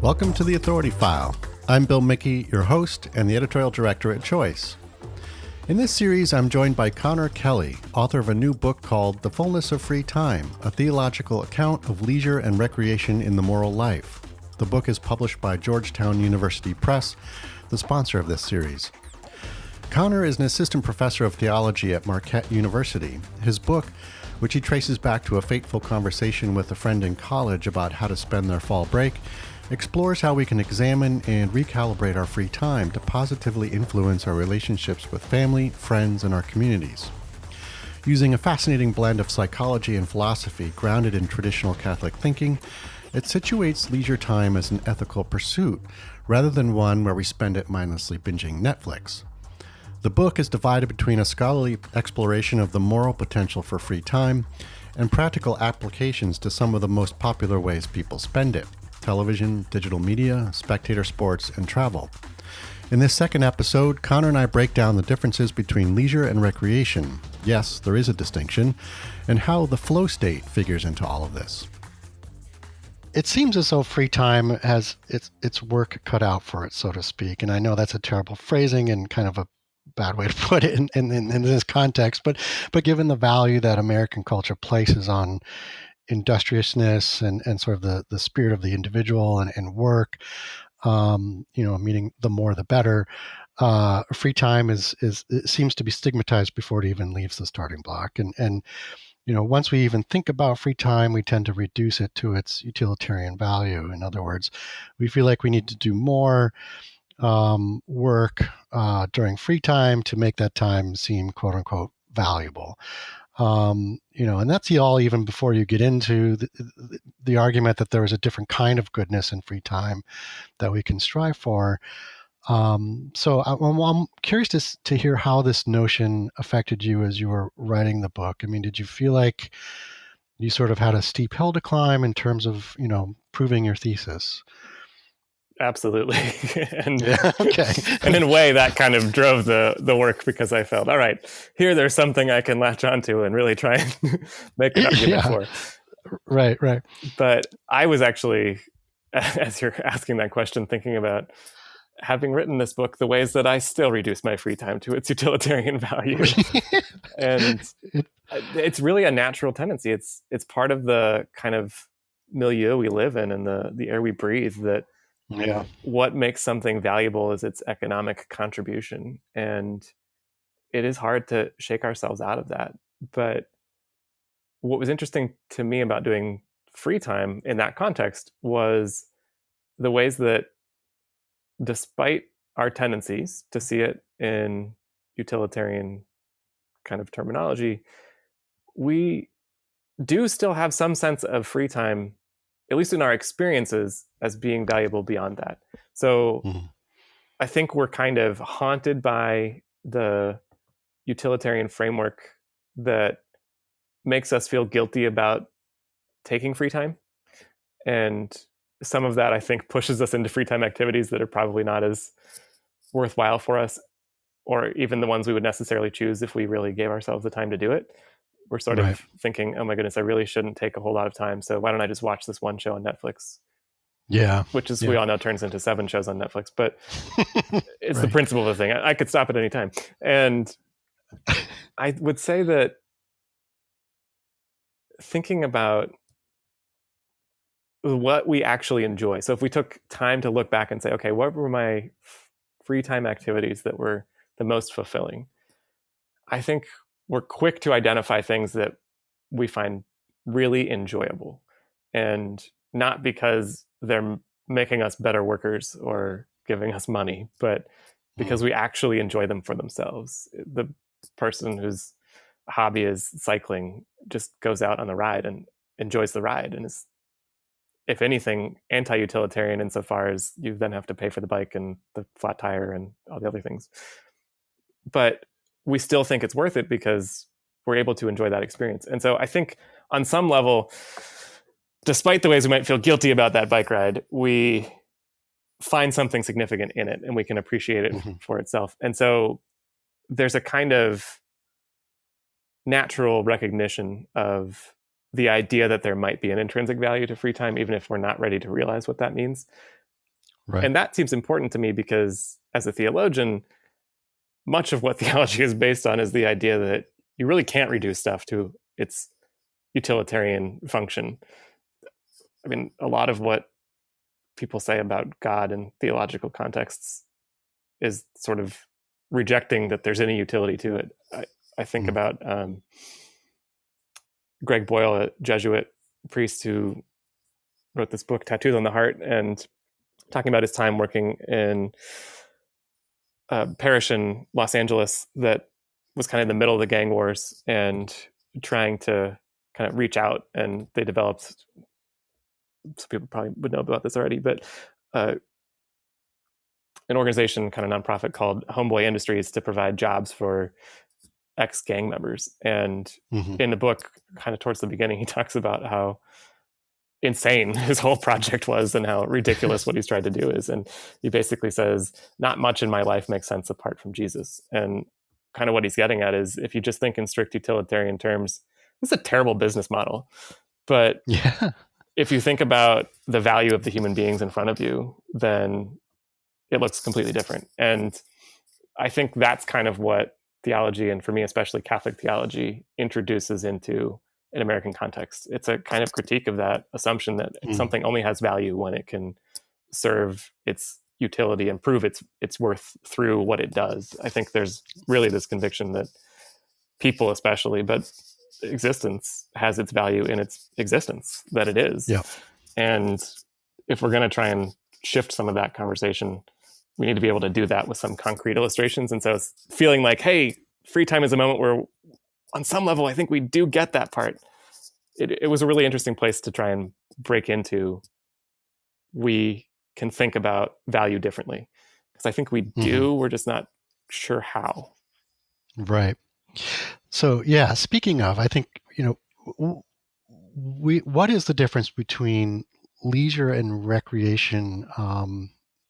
Welcome to The Authority File. I'm Bill Mickey, your host and the editorial director at Choice. In this series, I'm joined by Connor Kelly, author of a new book called The Fullness of Free Time, a theological account of leisure and recreation in the moral life. The book is published by Georgetown University Press, the sponsor of this series. Connor is an assistant professor of theology at Marquette University. His book, which he traces back to a fateful conversation with a friend in college about how to spend their fall break, explores how we can examine and recalibrate our free time to positively influence our relationships with family, friends, and our communities. Using a fascinating blend of psychology and philosophy grounded in traditional Catholic thinking, it situates leisure time as an ethical pursuit rather than one where we spend it mindlessly binging Netflix. The book is divided between a scholarly exploration of the moral potential for free time and practical applications to some of the most popular ways people spend it: television, digital media, spectator sports, and travel. In this second episode, Connor and I break down the differences between leisure and recreation. Yes, there is a distinction, and how the flow state figures into all of this. It seems as though free time has its work cut out for it, so to speak. And I know that's a terrible phrasing and kind of a bad way to put it in this context, but given the value that American culture places on industriousness and sort of the spirit of the individual and work, meaning the more the better. Free time is it seems to be stigmatized before it even leaves the starting block. And once we even think about free time, we tend to reduce it to its utilitarian value. In other words, we feel like we need to do more work during free time to make that time seem quote unquote valuable. And that's all even before you get into the argument that there is a different kind of goodness in free time that we can strive for. So I'm curious to hear how this notion affected you as you were writing the book. I mean, did you feel like you sort of had a steep hill to climb in terms of, proving your thesis? Absolutely. And, yeah, okay. And in a way that kind of drove the work, because I felt, all right, there's something I can latch onto and really try and make an argument for. Right. But I was actually, as you're asking that question, thinking about, having written this book, the ways that I still reduce my free time to its utilitarian value. And it's really a natural tendency. It's part of the kind of milieu we live in and the air we breathe, that what makes something valuable is its economic contribution. And it is hard to shake ourselves out of that. But what was interesting to me about doing free time in that context was the ways that, despite our tendencies to see it in utilitarian kind of terminology, we do still have some sense of free time, at least in our experiences, as being valuable beyond that. So I think we're kind of haunted by the utilitarian framework that makes us feel guilty about taking free time. And some of that, I think, pushes us into free time activities that are probably not as worthwhile for us, or even the ones we would necessarily choose if we really gave ourselves the time to do it. We're sort of thinking, oh my goodness, I really shouldn't take a whole lot of time, so why don't I just watch this one show on Netflix? Yeah. Which is, we all know, turns into 7 shows on Netflix, but it's the principle of the thing. I could stop at any time. And I would say that thinking about what we actually enjoy. So if we took time to look back and say, okay, what were my free time activities that were the most fulfilling? I think we're quick to identify things that we find really enjoyable, and not because they're making us better workers or giving us money, but because we actually enjoy them for themselves. The person whose hobby is cycling just goes out on the ride and enjoys the ride, and is, if anything, anti-utilitarian insofar as you then have to pay for the bike and the flat tire and all the other things. But we still think it's worth it because we're able to enjoy that experience. And so I think on some level, despite the ways we might feel guilty about that bike ride, we find something significant in it and we can appreciate it for itself. And so there's a kind of natural recognition of the idea that there might be an intrinsic value to free time, even if we're not ready to realize what that means. Right. And that seems important to me because as a theologian, much of what theology is based on is the idea that you really can't reduce stuff to its utilitarian function. I mean, a lot of what people say about God in theological contexts is sort of rejecting that there's any utility to it. I think about Greg Boyle, a Jesuit priest who wrote this book, Tattooed on the Heart, and talking about his time working in a parish in Los Angeles that was kind of in the middle of the gang wars and trying to kind of reach out. And they developed, some people probably would know about this already, but an organization, kind of nonprofit called Homeboy Industries, to provide jobs for ex-gang members. And in the book, kind of towards the beginning, he talks about how insane his whole project was and how ridiculous what he's tried to do is. And he basically says, not much in my life makes sense apart from Jesus. And kind of what he's getting at is, if you just think in strict utilitarian terms, it's a terrible business model. But if you think about the value of the human beings in front of you, then it looks completely different. And I think that's kind of what theology, and for me especially Catholic theology, introduces into an American context. It's a kind of critique of that assumption that something only has value when it can serve its utility and prove its worth through what it does. I think there's really this conviction that people especially, but existence has its value in its existence, that it is. Yeah. And if we're going to try and shift some of that conversation, we need to be able to do that with some concrete illustrations. And so it's feeling like, hey, free time is a moment where on some level, I think we do get that part. It was a really interesting place to try and break into. We can think about value differently, because I think we do. We're just not sure how. Right. So, yeah, speaking of, I think, what is the difference between leisure and recreation?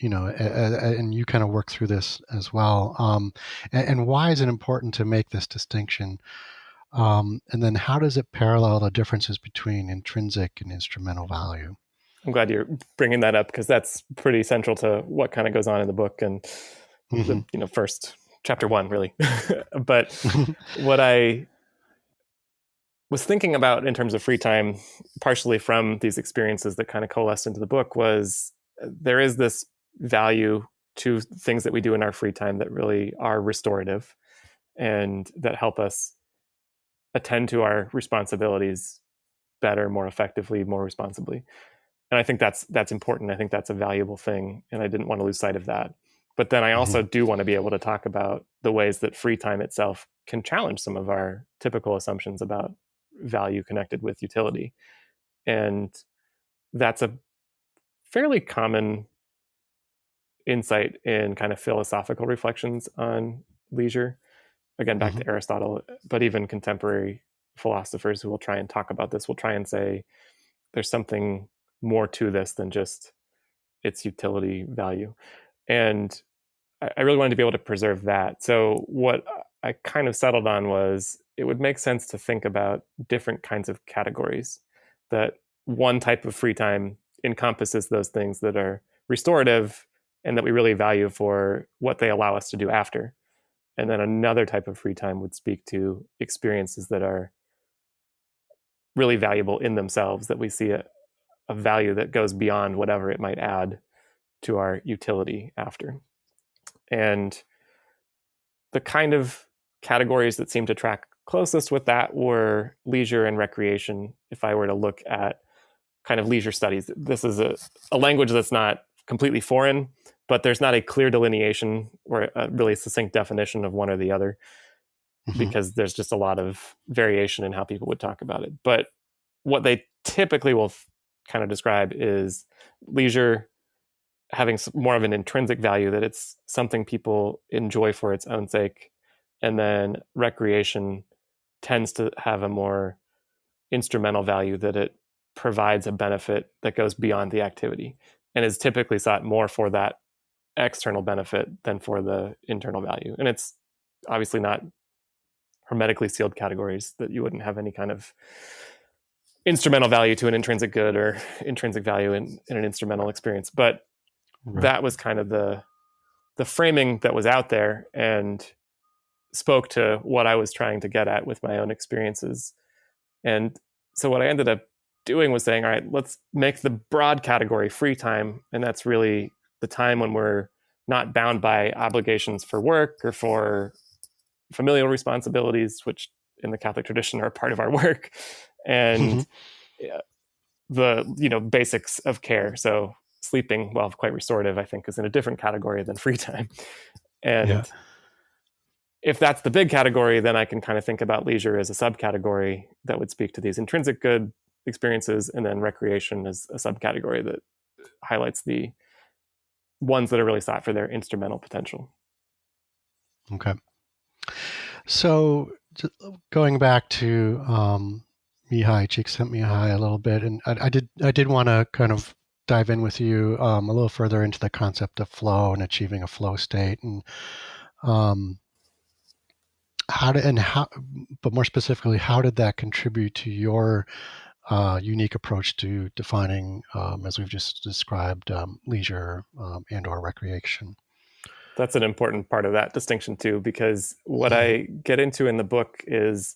And you kind of work through this as well. And why is it important to make this distinction? And then how does it parallel the differences between intrinsic and instrumental value? I'm glad you're bringing that up, because that's pretty central to what kind of goes on in the book and the first chapter 1, really. But what I was thinking about in terms of free time, partially from these experiences that kind of coalesced into the book, was there is this value to things that we do in our free time that really are restorative and that help us attend to our responsibilities better, more effectively, more responsibly. And I think that's important. I think that's a valuable thing, and I didn't want to lose sight of that. But then I also do want to be able to talk about the ways that free time itself can challenge some of our typical assumptions about value connected with utility. And that's a fairly common insight in kind of philosophical reflections on leisure. Again, back to Aristotle, but even contemporary philosophers who will try and talk about this will try and say there's something more to this than just its utility value. And I really wanted to be able to preserve that. So what I kind of settled on was it would make sense to think about different kinds of categories, that one type of free time encompasses those things that are restorative and that we really value for what they allow us to do after. And then another type of free time would speak to experiences that are really valuable in themselves, that we see a value that goes beyond whatever it might add to our utility after. And the kind of categories that seem to track closest with that were leisure and recreation. If I were to look at kind of leisure studies, this is a language that's not completely foreign, but there's not a clear delineation or a really succinct definition of one or the other, because there's just a lot of variation in how people would talk about it. But what they typically will kind of describe is leisure having more of an intrinsic value, that it's something people enjoy for its own sake. And then recreation tends to have a more instrumental value, that it provides a benefit that goes beyond the activity and is typically sought more for that external benefit than for the internal value. And it's obviously not hermetically sealed categories, that you wouldn't have any kind of instrumental value to an intrinsic good or intrinsic value in an instrumental experience. But that was kind of the framing that was out there and spoke to what I was trying to get at with my own experiences. And so what I ended up doing was saying, all right, let's make the broad category free time. And that's really the time when we're not bound by obligations for work or for familial responsibilities, which in the Catholic tradition are a part of our work, and the basics of care. So sleeping, while quite restorative, I think is in a different category than free time. And if that's the big category, then I can kind of think about leisure as a subcategory that would speak to these intrinsic good experiences, and then recreation as a subcategory that highlights the ones that are really sought for their instrumental potential. Okay. So going back to Mihai, Csikszentmihalyi a little bit, and I did want to kind of dive in with you a little further into the concept of flow and achieving a flow state, and but more specifically, how did that contribute to your unique approach to defining, as we've just described, leisure and/or recreation? That's an important part of that distinction too, because what I get into in the book is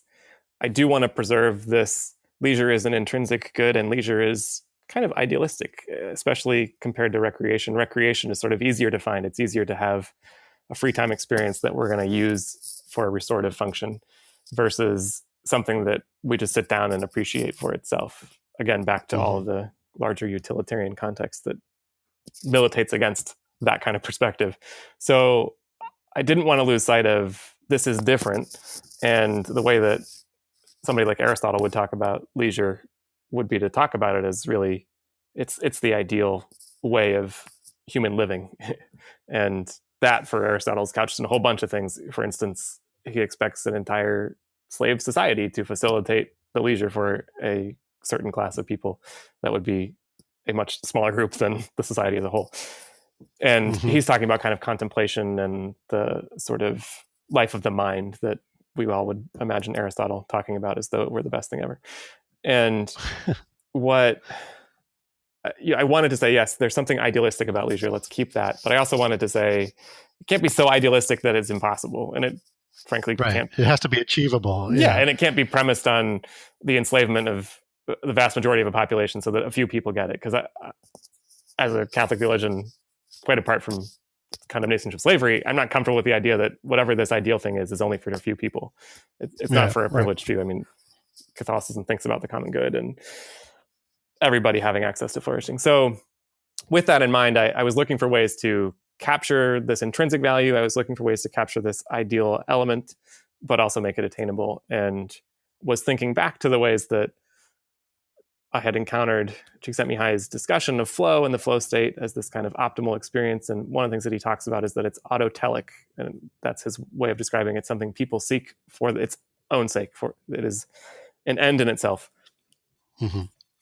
I do want to preserve this. Leisure is an intrinsic good, and leisure is kind of idealistic, especially compared to recreation. Recreation is sort of easier to find. It's easier to have a free time experience that we're going to use for a restorative function versus something that we just sit down and appreciate for itself. Again, back to all of the larger utilitarian context that militates against that kind of perspective. So I didn't want to lose sight of this is different. And the way that somebody like Aristotle would talk about leisure would be to talk about it as really, it's the ideal way of human living. And that for Aristotle is couched in a whole bunch of things. For instance, he expects an entire slave society to facilitate the leisure for a certain class of people that would be a much smaller group than the society as a whole. And he's talking about kind of contemplation and the sort of life of the mind that we all would imagine Aristotle talking about as though it were the best thing ever. And what I wanted to say, yes, there's something idealistic about leisure. Let's keep that. But I also wanted to say it can't be so idealistic that it's impossible. And it frankly can't. It has to be achievable. Yeah, and it can't be premised on the enslavement of the vast majority of a population so that a few people get it. Because as a Catholic theologian, quite apart from condemnation of slavery, I'm not comfortable with the idea that whatever this ideal thing is only for a few people. It's not for a privileged few. I mean, Catholicism thinks about the common good and everybody having access to flourishing. So with that in mind, I was looking for ways to capture this intrinsic value. I was looking for ways to capture this ideal element, but also make it attainable, and was thinking back to the ways that I had encountered Csikszentmihalyi's discussion of flow and the flow state as this kind of optimal experience. And one of the things that he talks about is that it's autotelic, and that's his way of describing it, something people seek for its own sake, for it is an end in itself.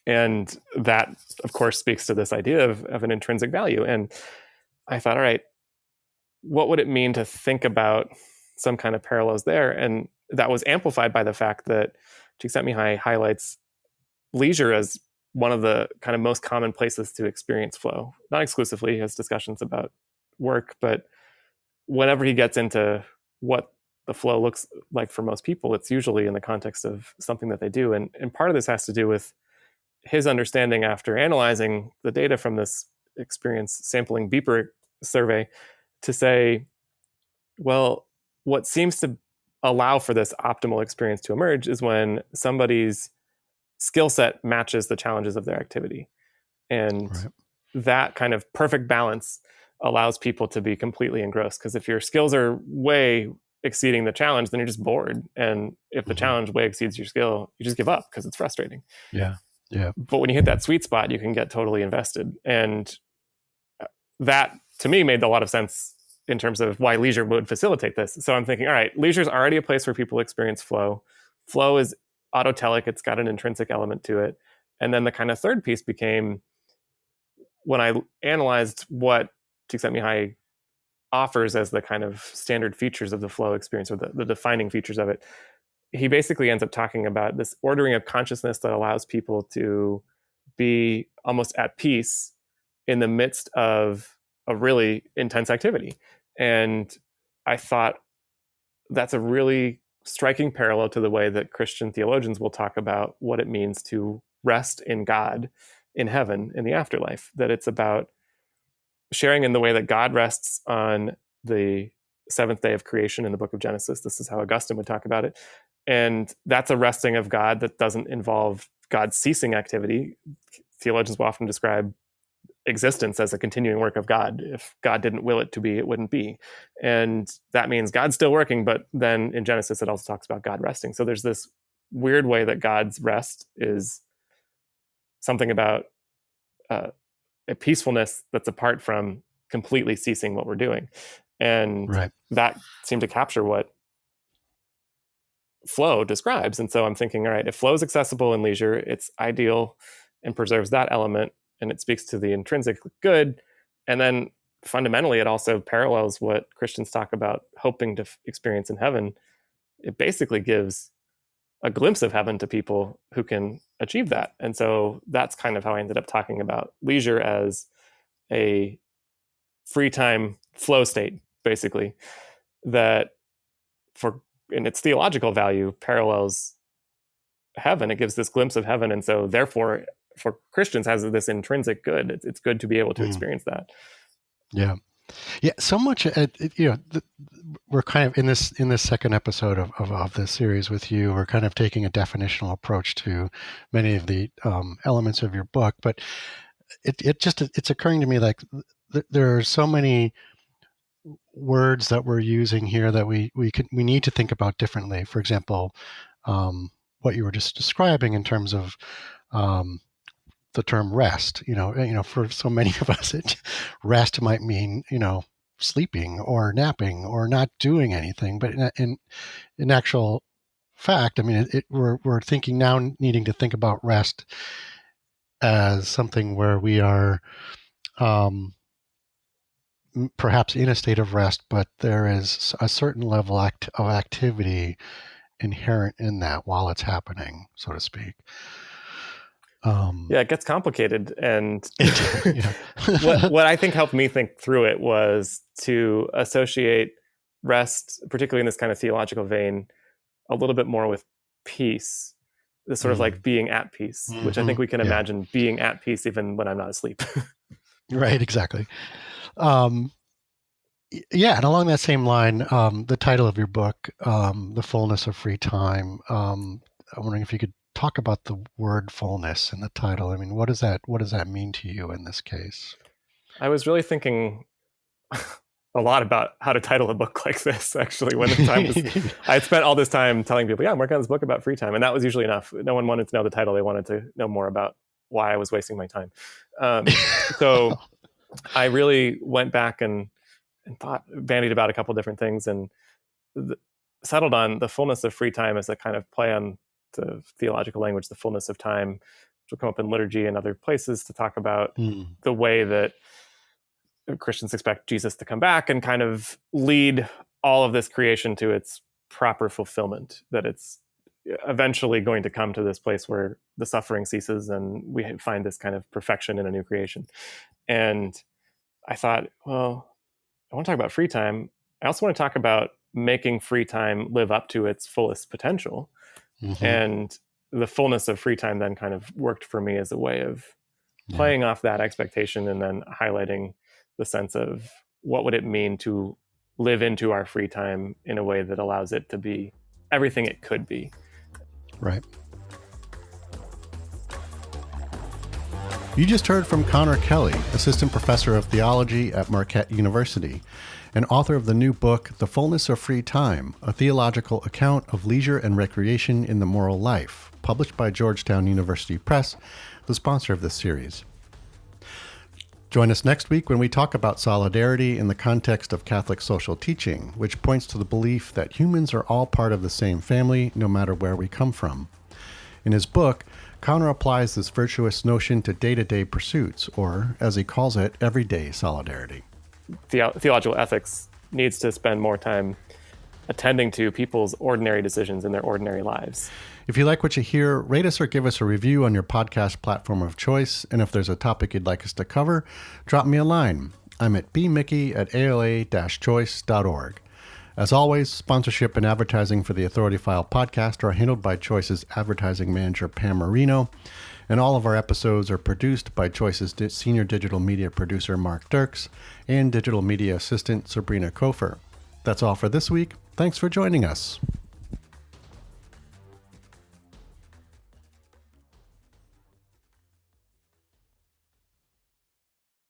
And that, of course, speaks to this idea of an intrinsic value. And I thought, all right, what would it mean to think about some kind of parallels there? And that was amplified by the fact that Csikszentmihalyi highlights leisure as one of the kind of most common places to experience flow. Not exclusively, he has discussions about work, but whenever he gets into what the flow looks like for most people, it's usually in the context of something that they do. And part of this has to do with his understanding after analyzing the data from this experience sampling beeper survey to say, well, what seems to allow for this optimal experience to emerge is when somebody's skill set matches the challenges of their activity. And that kind of perfect balance allows people to be completely engrossed. Because if your skills are way exceeding the challenge, then you're just bored. And if the challenge way exceeds your skill, you just give up because it's frustrating. Yeah. But when you hit that sweet spot, you can get totally invested. And that, to me, made a lot of sense in terms of why leisure would facilitate this. So I'm thinking, all right, leisure is already a place where people experience flow. Flow is autotelic. It's got an intrinsic element to it. And then the kind of third piece became, when I analyzed what Csikszentmihalyi offers as the kind of standard features of the flow experience, or the defining features of it, he basically ends up talking about this ordering of consciousness that allows people to be almost at peace in the midst of a really intense activity. And I thought that's a really striking parallel to the way that Christian theologians will talk about what it means to rest in God in heaven in the afterlife, that it's about sharing in the way that God rests on the seventh day of creation in the book of Genesis. This is how Augustine would talk about it. And that's a resting of God that doesn't involve God's ceasing activity. Theologians will often describe existence as a continuing work of God. If God didn't will it to be, it wouldn't be. And that means God's still working, but then in Genesis, it also talks about God resting. So there's this weird way that God's rest is something about a peacefulness that's apart from completely ceasing what we're doing. And that seemed to capture what flow describes. And so I'm thinking, all right, if flow is accessible in leisure, it's ideal and preserves that element, and it speaks to the intrinsic good. And then fundamentally, it also parallels what Christians talk about hoping to experience in heaven. It basically gives a glimpse of heaven to people who can achieve that. And so that's kind of how I ended up talking about leisure as a free time flow state, basically, that in its theological value parallels heaven. It gives this glimpse of heaven. And so therefore, for Christians, has this intrinsic good. It's good to be able to experience that. Yeah. Yeah, so much. We're kind of in this second episode of this series with you. We're kind of taking a definitional approach to many of the elements of your book, but it's occurring to me like there are so many words that we're using here that we need to think about differently. For example, what you were just describing in terms of the term rest. For so many of us, rest might mean sleeping or napping or not doing anything. But in actual fact, I mean, we're thinking now, needing to think about rest as something where we are perhaps in a state of rest, but there is a certain level of activity inherent in that while it's happening, so to speak. It gets complicated. And what I think helped me think through it was to associate rest, particularly in this kind of theological vein, a little bit more with peace, this sort of like being at peace, which I think we can imagine being at peace even when I'm not asleep. Right, exactly. And along that same line, the title of your book, The Fullness of Free Time, I'm wondering if you could talk about the word fullness in the title. I mean, what does that mean to you in this case? I was really thinking a lot about how to title a book like this, actually, when the time was, I had spent all this time telling people, I'm working on this book about free time. And that was usually enough. No one wanted to know the title. They wanted to know more about why I was wasting my time. So I really went back and bandied about a couple different things and settled on the fullness of free time as a kind of play on the theological language, the fullness of time, which will come up in liturgy and other places to talk about the way that Christians expect Jesus to come back and kind of lead all of this creation to its proper fulfillment, that it's eventually going to come to this place where the suffering ceases and we find this kind of perfection in a new creation. And I thought, well, I want to talk about free time. I also want to talk about making free time live up to its fullest potential. Mm-hmm. And the fullness of free time then kind of worked for me as a way of playing off that expectation and then highlighting the sense of what would it mean to live into our free time in a way that allows it to be everything it could be. Right. You just heard from Connor Kelly, Assistant Professor of Theology at Marquette University, and author of the new book, The Fullness of Free Time, A Theological Account of Leisure and Recreation in the Moral Life, published by Georgetown University Press, the sponsor of this series. Join us next week when we talk about solidarity in the context of Catholic social teaching, which points to the belief that humans are all part of the same family, no matter where we come from. In his book, Connor applies this virtuous notion to day-to-day pursuits, or, as he calls it, everyday solidarity. Theological ethics needs to spend more time attending to people's ordinary decisions in their ordinary lives. If you like what you hear, rate us or give us a review on your podcast platform of choice. And if there's a topic you'd like us to cover, drop me a line. I'm at bmickey@ala-choice.org. As always, sponsorship and advertising for the Authority File podcast are handled by Choice's advertising manager, Pam Marino, and all of our episodes are produced by Choice's senior digital media producer, Mark Dirks, and digital media assistant, Sabrina Kofer. That's all for this week. Thanks for joining us.